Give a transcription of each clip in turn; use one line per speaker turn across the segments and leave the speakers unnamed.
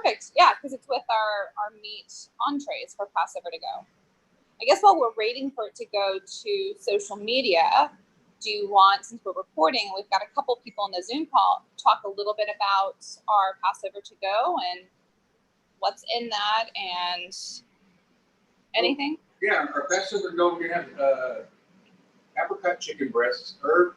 Perfect. Yeah, because it's with our meat entrees for Passover to go. I guess while we're waiting for it to go to social media, do you want, since we're recording, we've got a couple people on the Zoom call, talk a little bit about our Passover to go and what's in that and anything?
Yeah, our Passover to go, we're going to have apricot chicken breasts, herb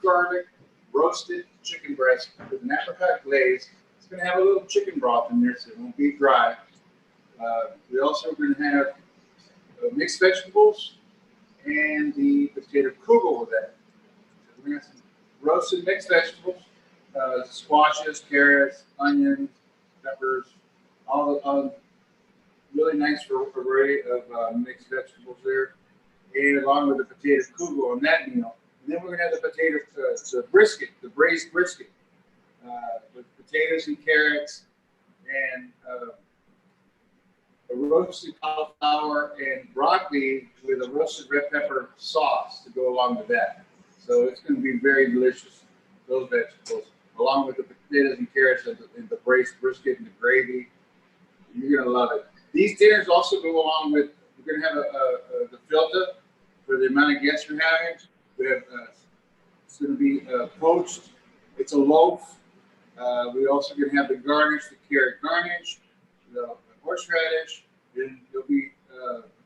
garlic, roasted chicken breast with an apricot glaze. It's going to have a little chicken broth in there so it won't be dry. We also are going to have mixed vegetables and the potato kugel with that. So we're going to have some roasted mixed vegetables, squashes, carrots, onions, peppers, all really nice array of mixed vegetables there, and along with the potato kugel on that meal. And then we're going to have the potato, the brisket, the braised brisket, with potatoes and carrots and a roasted cauliflower and broccoli with a roasted red pepper sauce to go along with that. So it's going to be very delicious, those vegetables, along with the potatoes and carrots and the braised brisket and the gravy. You're going to love it. These dinners also go along with, we're going to have the filter for the amount of guests we're having. We have, it's going to be poached. It's a loaf. We're also going to have the garnish, the carrot garnish, the horseradish, and it'll be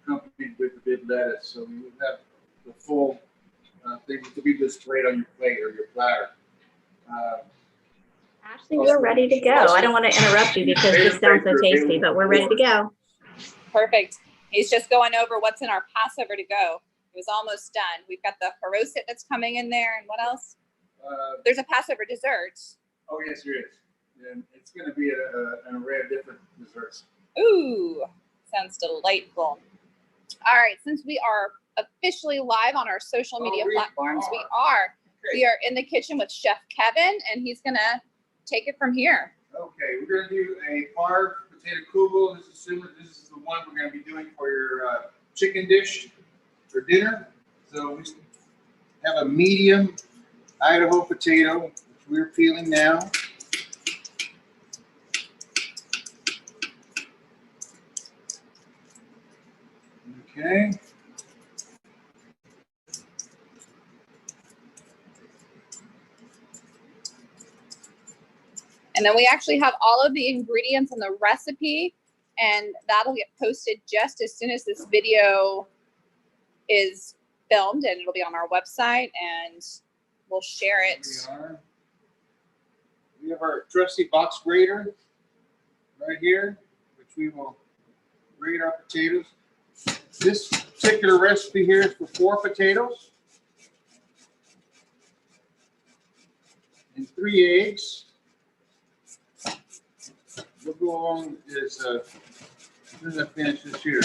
accompanied with a bit of lettuce. So we will have the full thing to be displayed on your plate or your platter.
Ashley, we're ready to go. I don't want to interrupt you because this sounds so tasty, but we're ready to go.
Perfect. He's just going over what's in our Passover to go. It was almost done. We've got the haroset that's coming in there, and what else? There's a Passover dessert.
Oh, yes, there is. And it's going to be an array of different desserts.
Ooh, sounds delightful. All right, since we are officially live on our social media platforms, we are in the kitchen with Chef Kevin, and he's going to take it from here.
Okay, we're going to do a parve potato kugel. This is the one we're going to be doing for your chicken dish for dinner. So we have a medium Idaho potato, which we're peeling now. Okay.
And then we actually have all of the ingredients in the recipe, and that'll get posted just as soon as this video is filmed, and it'll be on our website, and we'll share it.
We have our trusty box grater right here, which we will grate our potatoes. This particular recipe here is for 4 potatoes and 3 eggs. We'll go along as soon as I finish this here.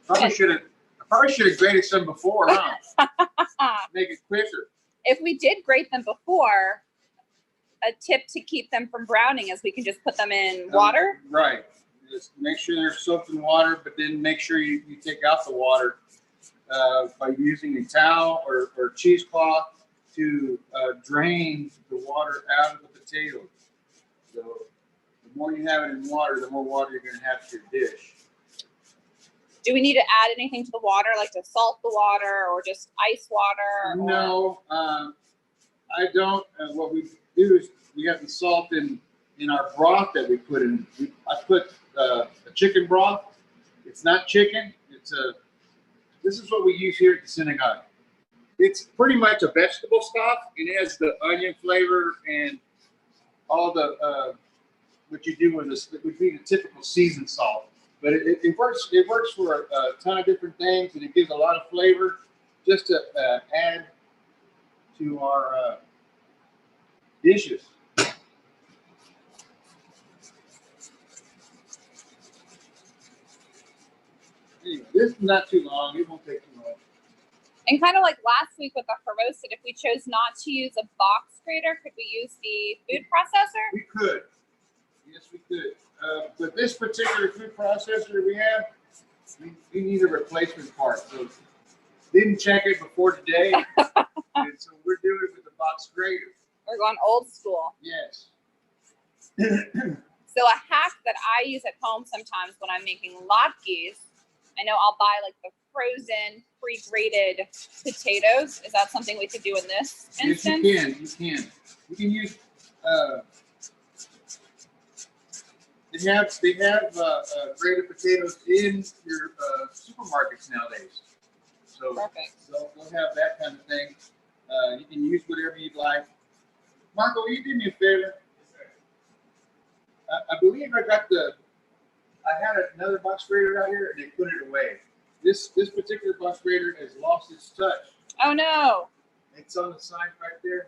Probably should have grated some before, huh? Make it quicker.
If we did grate them before, a tip to keep them from browning is we can just put them in water.
Right. Just make sure they're soaked in water, but then make sure you take out the water by using a towel or cheesecloth to drain the water out of the potatoes. So the more you have it in water, the more water you're going to have to your dish.
Do we need to add anything to the water, like to salt the water or just ice water?
No, I don't. What we do is we have the salt in our broth that we put in. I put a chicken broth. It's not chicken. This is what we use here at the synagogue. It's pretty much a vegetable stock. It has the onion flavor and all the what you do with this. It would be the typical seasoned salt. But it works. It works for a ton of different things, and it gives a lot of flavor just to add to our dishes. Anyway, this is not too long. It won't take too long.
And kind of like last week with the haroset, if we chose not to use a box grater, could we use the food processor?
We could. Yes, we could. But this particular food processor we have, we need a replacement part. So didn't check it before today, and so we're doing it with the box grater.
We're going old school.
Yes.
So a hack that I use at home sometimes when I'm making latkes, I know I'll buy like the frozen, pre-grated potatoes. Is that something we could do in this instance?
Yes, you can. You can use. They have grated potatoes in your supermarkets nowadays. So
Perfect.
they'll have that kind of thing. You can use whatever you'd like. Marco, will you do me a favor? I believe I had another box grater out here and they put it away. This particular box grater has lost its touch.
Oh no.
It's on the side right there.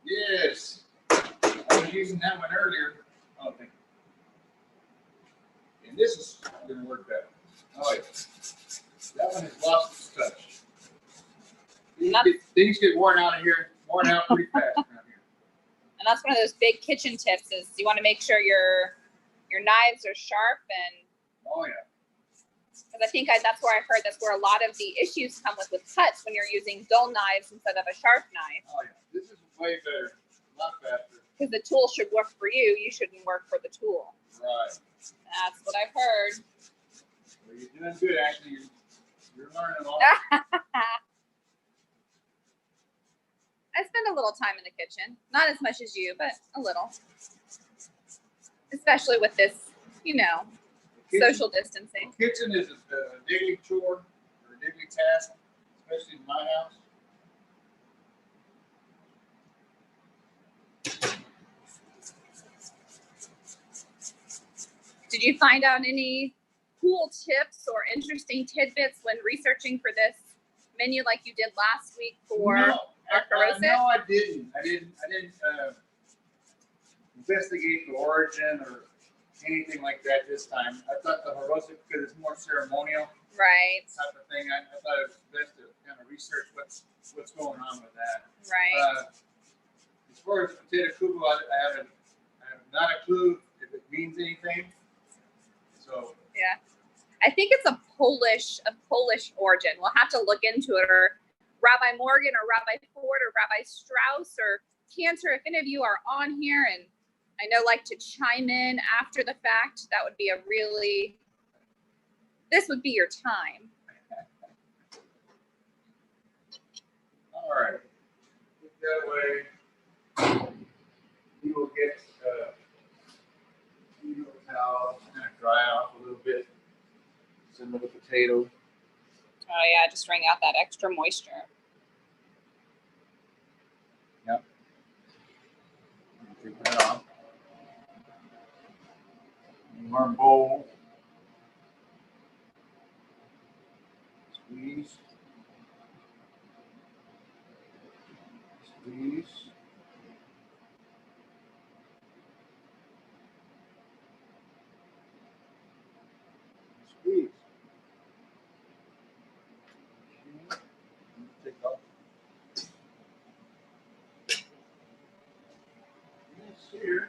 Yes. I was using that one earlier. Oh, thank you. And this is going to work better. Oh, yeah. That one has lost its touch. Things get worn out pretty fast around here.
And that's one of those big kitchen tips is you want to make sure your knives are sharp and.
Oh yeah.
Because I think that's where I heard that's where a lot of the issues come with cuts when you're using dull knives instead of a sharp knife.
Oh yeah. This is way better. A lot faster.
Because the tool should work for you. You shouldn't work for the tool.
Right.
That's what I've heard.
Well, you're doing good, actually. You're learning a lot.
I spend a little time in the kitchen. Not as much as you, but a little. Especially with this, social distancing.
The kitchen is a daily chore or a daily task, especially in my house.
Did you find out any cool tips or interesting tidbits when researching for this menu like you did last week for
No, I didn't. I didn't investigate the origin or anything like that this time. I thought the Horosic, because it's more ceremonial
right
type of thing, I thought it was best to kind of research what's going on with that.
Right.
As far as the potato kubu, I have not a clue if it means anything. So
yeah, I think it's a Polish origin. We'll have to look into it, or Rabbi Morgan or Rabbi Ford or Rabbi Strauss or Cantor, if any of you are on here and I know like to chime in after the fact, that would be this would be your time.
all right, that way we will get towel, kind of dry off a little bit. Some of the potato.
Oh yeah, just wring out that extra moisture.
Yep. Take that off. Warm bowl. Squeeze. Squeeze. Squeeze. Take off. This here.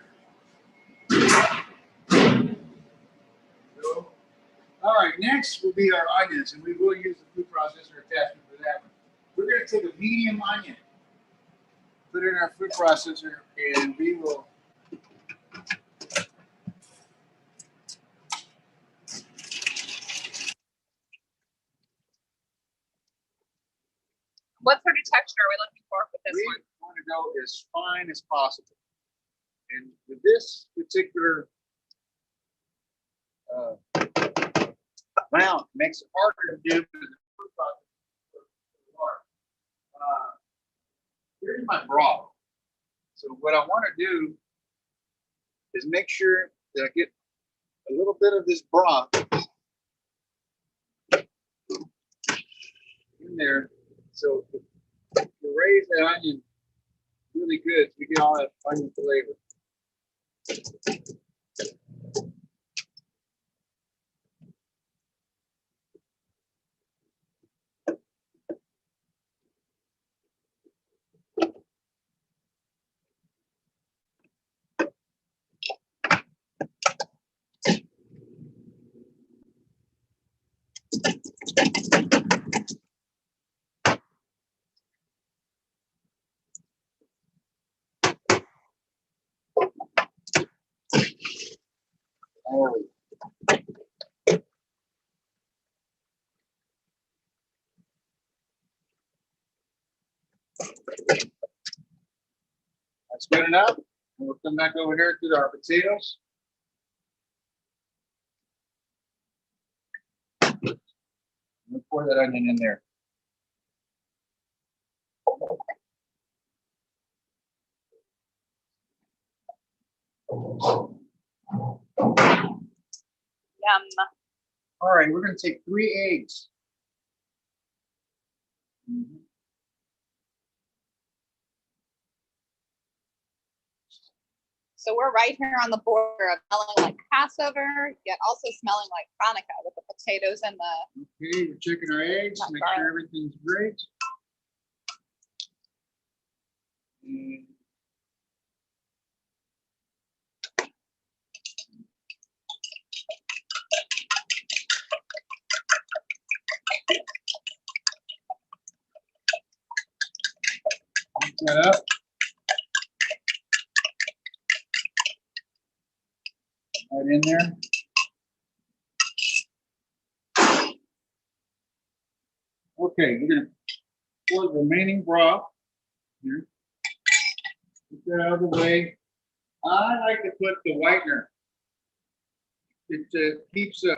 Go. All right, next will be our onions, and we will use the food processor attachment for that one. We're going to take a medium onion, put it in our food processor, and we will
What sort of texture are we looking for with this one?
we want to go as fine as possible. And with this particular amount, makes it harder to do because the food processor is hard. Here's my broth. So what I want to do is make sure that I get a little bit of this broth in there. So to raise that onion really good, so we get all that onion flavor. Oh. That's good enough. We'll come back over here to our potatoes. We'll pour that onion in there.
Yum.
All right, we're going to take 3 eggs.
So we're right here on the border of smelling like Passover, yet also smelling like Hanukkah with the potatoes and the.
Okay, we're checking our eggs,
Not
make
garlic.
sure everything's great. And mix that up. Right in there. Okay, we're gonna pour the remaining broth here. Get that out of the way. I like to put the whitener. It keeps the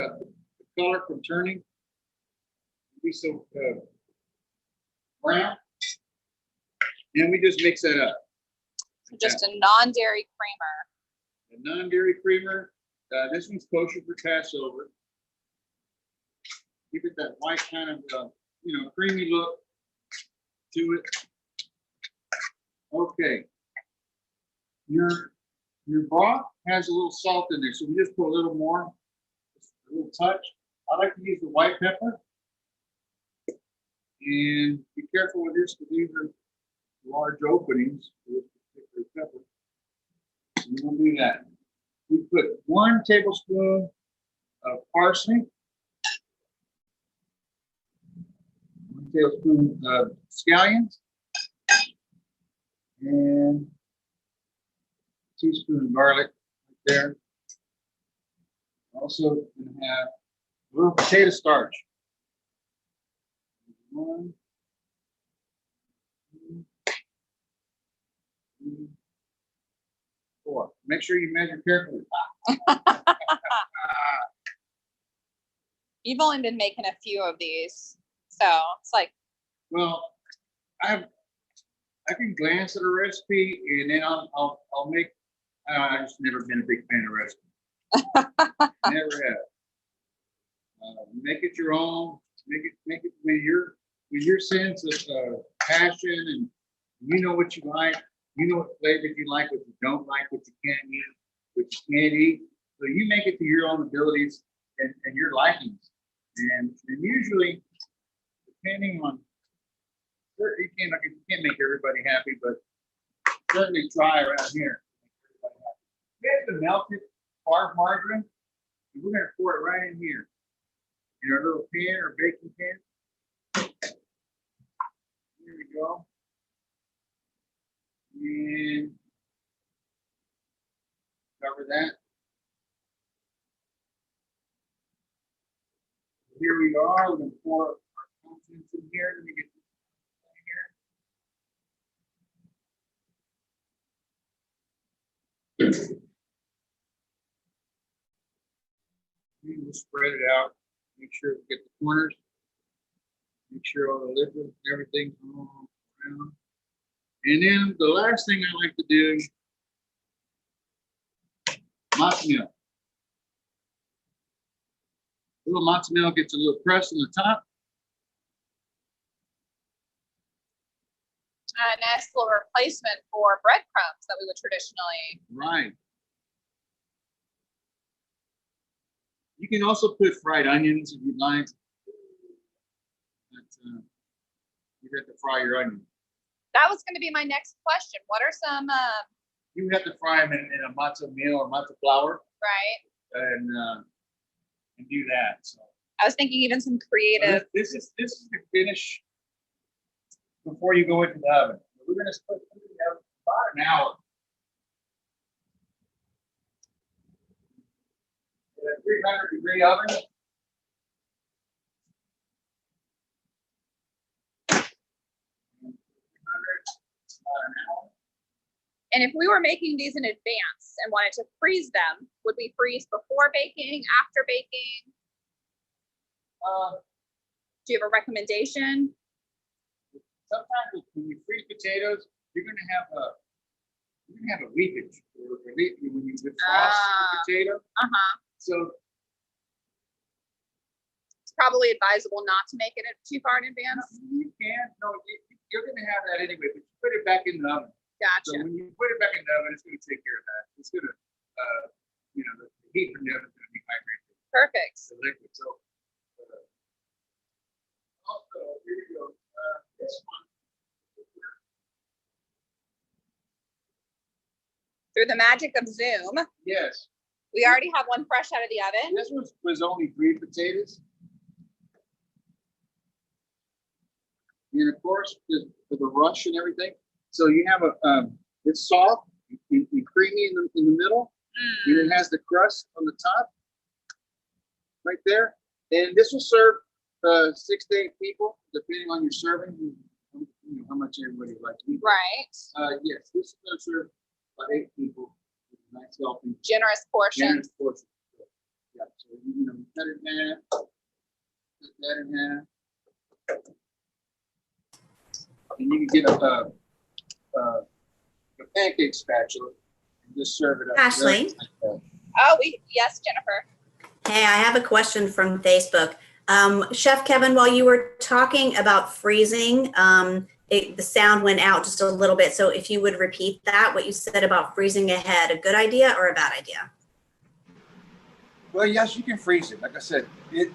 color from turning. Be so brown. And we just mix that up.
Just a non-dairy creamer.
A non-dairy creamer. This one's kosher for Passover. Give it that white kind of, creamy look to it. Okay. Your broth has a little salt in there, so we just put a little more, just a little touch. I like to use the white pepper. And be careful with this because these are large openings for this particular pepper. We won't do that. We put 1 tablespoon of parsley, 1 tablespoon of scallions, and a teaspoon of garlic right there. Also going to have a little potato starch. 1, 2, 3, 4. Make sure you measure carefully.
You've only been making a few of these, so it's like.
Well, I can glance at a recipe and then I'll make. I just never been a big fan of recipes. Never have. Make it your own. Make it with your sense of passion, and you know what you like. You know what flavors you like, what you don't like, what you can't eat, what you can't eat. So you make it to your own abilities and your likings. And usually, depending on, you can't make everybody happy, but certainly try around here. We have the melted farm margarine, and we're going to pour it right in here in our little pan or baking pan. Here we go. And cover that. Here we are. We're going to pour our contents in here. Let me get this in here. We'll spread it out. Make sure we get the corners. Make sure all the liquid and everything's all around. And then the last thing I like to do, matzo meal. A little matzo meal gets a little crust on the top.
A nice little replacement for breadcrumbs that we would traditionally.
Right. You can also put fried onions if you'd like. But, you have to fry your onions.
That was going to be my next question. What are some?
You have to fry them in a matzo meal or matzo flour.
Right.
And do that. So
I was thinking even some creative.
This is the finish before you go into the oven. We're going to put it in the oven about an hour. In a 300-degree oven.
And if we were making these in advance and wanted to freeze them, would we freeze before baking, after baking? Do you have a recommendation?
Sometimes when you freeze potatoes, you're going to have a leakage when you defrost the potato. So
it's probably advisable not to make it too far in advance.
You can. No, you're going to have that anyway, but you put it back in the oven.
Gotcha.
So when you put it back in the oven, it's going to take care of that. It's going to, the heat from the oven is going to dehydrate
Perfect.
the liquid. So also, here you go. This one.
Through the magic of Zoom.
Yes.
We already have one fresh out of the oven.
This was only 3 potatoes. And of course, for the rush and everything. So you have it's soft and creamy in the middle, and it has the crust on the top, right there. And this will serve 6 to 8 people, depending on your serving. How much everybody likes to eat.
Right.
Yes, this is going to serve about 8 people. Nice helping.
Generous portion.
Generous portion. Yeah. So cut it in half. Cut that in half. And you can get a pancake spatula and just serve it up.
Ashley.
Yes, Jennifer.
Hey, I have a question from Facebook. Chef Kevin, while you were talking about freezing, the sound went out just a little bit. So if you would repeat that, what you said about freezing ahead, a good idea or a bad idea?
Well, yes, you can freeze it. Like I said, you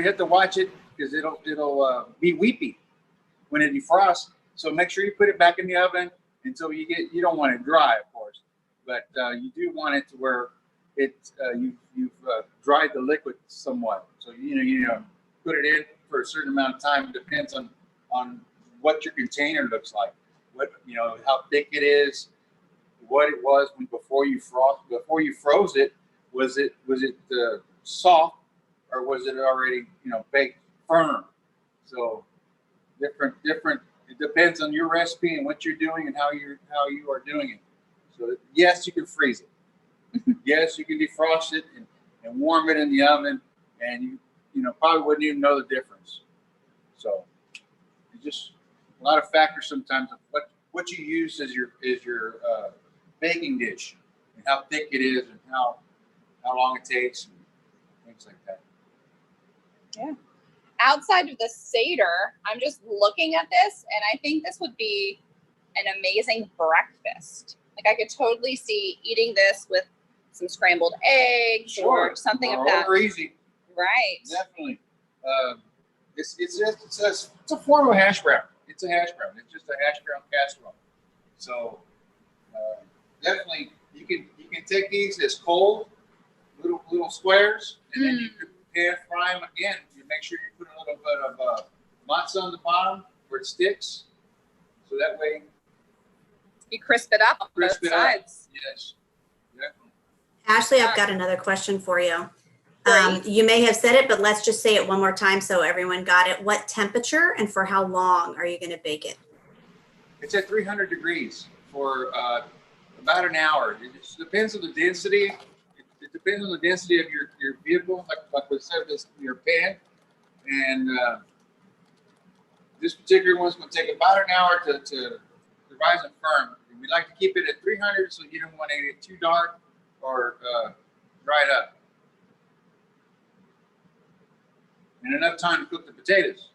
have to watch it because it'll be weepy when it defrosts. So make sure you put it back in the oven until you don't want it dry, of course, but you do want it to where you've dried the liquid somewhat. So put it in for a certain amount of time. It depends on what your container looks like, how thick it is, what it was before you froze it. Was it soft, or was it already baked firm? So different. It depends on your recipe and what you're doing and how you are doing it. So yes, you can freeze it. Yes, you can defrost it and warm it in the oven, and you probably wouldn't even know the difference. So it's just a lot of factors sometimes of what you use as your baking dish, and how thick it is, and how long it takes, and things like that.
Yeah. Outside of the Seder, I'm just looking at this, and I think this would be an amazing breakfast. Like, I could totally see eating this with some scrambled eggs or something of that.
Or easy.
Right.
Definitely. It's a form of hash brown. It's a hash brown. It's just a hash brown casserole. So definitely, you can take these as cold, little squares, and then you can pan fry them again. You make sure you put a little bit of matzah on the bottom where it sticks, so that way
you crisp it up on both sides.
Yes, definitely.
Ashley, I've got another question for you.
Great.
You may have said it, but let's just say it one more time so everyone got it. What temperature and for how long are you going to bake it?
It's at 300 degrees for about an hour. It just depends on the density. It depends on the density of your vehicle, like we said, your pan. And this particular one's going to take about an hour to rise and firm. And we like to keep it at 300 so you don't want to get too dark or dried up. And enough time to cook the potatoes.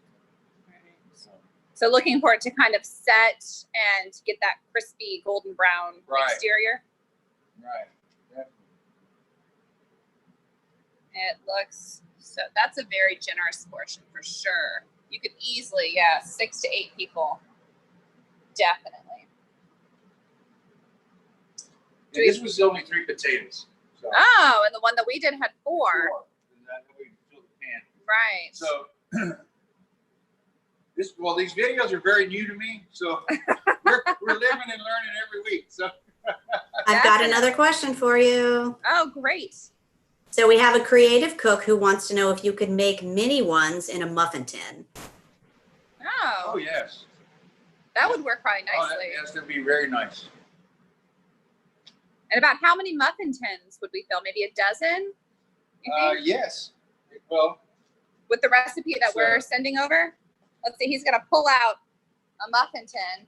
So looking for it to kind of set and get that crispy golden brown exterior.
Right. Definitely.
It looks, so that's a very generous portion for sure. You could easily, 6 to 8 people. Definitely.
Yeah, this was only 3 potatoes. So.
Oh, and the one that we did had 4.
And that way you fill the pan.
Right.
So these videos are very new to me. So we're living and learning every week. So
I've got another question for you.
Oh, great.
So we have a creative cook who wants to know if you could make mini ones in a muffin tin.
Oh,
yes.
that would work probably
Oh,
nicely.
that's going to be very nice.
And about how many muffin tins would we fill? Maybe a dozen? You think?
Yes. Well,
With the recipe that we're sending over? Let's see, he's going to pull out a muffin tin.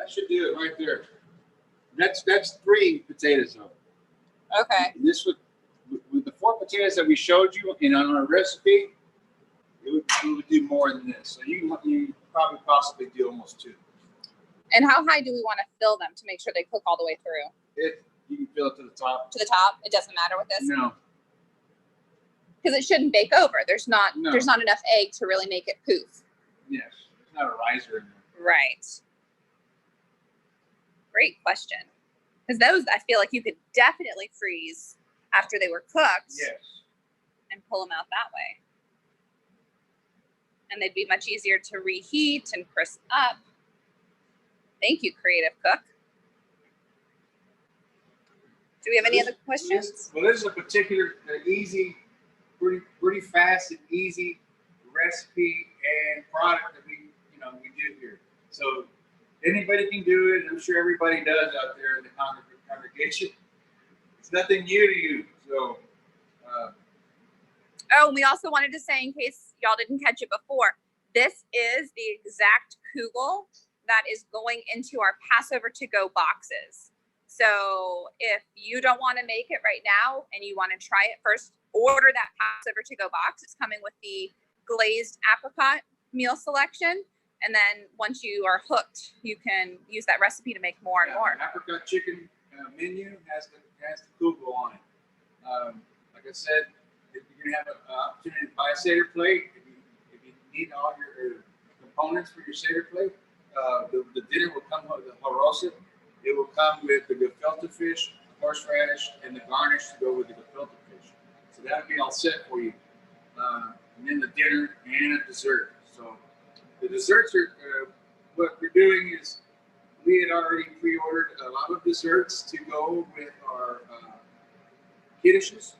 that should do it right there. That's 3 potatoes though.
Okay.
And this with the 4 potatoes that we showed you on our recipe, it would do more than this. So you probably possibly do almost 2.
And how high do we want to fill them to make sure they cook all the way through?
You can fill it to the top.
To the top? It doesn't matter with this?
No.
Because it shouldn't bake over. There's not enough egg to really make it poof.
Yes. There's not a riser in there.
Right. Great question. Because those, I feel like you could definitely freeze after they were cooked.
Yes.
And pull them out that way. And they'd be much easier to reheat and crisp up. Thank you, creative cook. Do we have any other questions?
Well, this is a particular easy, pretty fast and easy recipe and product that we do here. So anybody can do it. I'm sure everybody does out there in the congregation. It's nothing new to you. So.
Oh, and we also wanted to say, in case y'all didn't catch it before, this is the exact kugel that is going into our Passover to-go boxes. So if you don't want to make it right now and you want to try it first, order that Passover to-go box. It's coming with the glazed apricot meal selection. And then once you are hooked, you can use that recipe to make more and more.
The apricot chicken menu has the kugel on it. Like I said, if you're going to have an opportunity to buy a Seder plate, if you need all your components for your Seder plate, the dinner will come with the haroset. It will come with the gefilte fish, horseradish, and the garnish to go with the gefilte fish. So that'll be all set for you. And then the dinner and a dessert. So the desserts are what we're doing is we had already pre-ordered a lot of desserts to go with our kiddishes.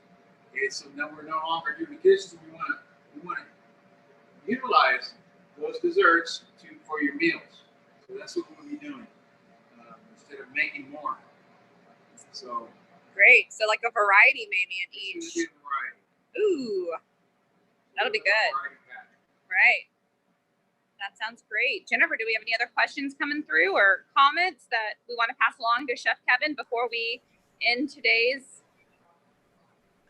Okay, so now we're no longer doing the kiddishes. We want to utilize those desserts for your meals. So that's what we'll be doing instead of making more. So
great. So like a variety maybe in each.
Variety.
Ooh, that'll be good. Right. That sounds great. Jennifer, do we have any other questions coming through or comments that we want to pass along to Chef Kevin before we end today's?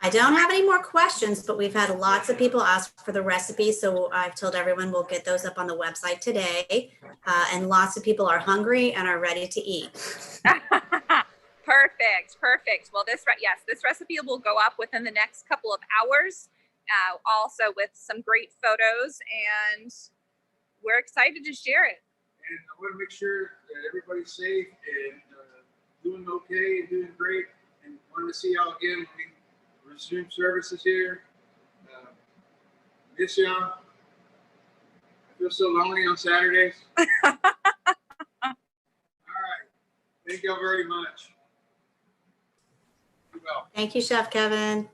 I don't have any more questions, but we've had lots of people ask for the recipe. So I've told everyone we'll get those up on the website today. And lots of people are hungry and are ready to eat.
Perfect. Well, this recipe will go up within the next couple of hours, also with some great photos, and we're excited to share it.
And I want to make sure that everybody's safe and doing okay and doing great. And wanted to see y'all again. We resume services here. Miss y'all. I feel so lonely on Saturdays. All right. Thank y'all very much. Be well.
Thank you, Chef Kevin.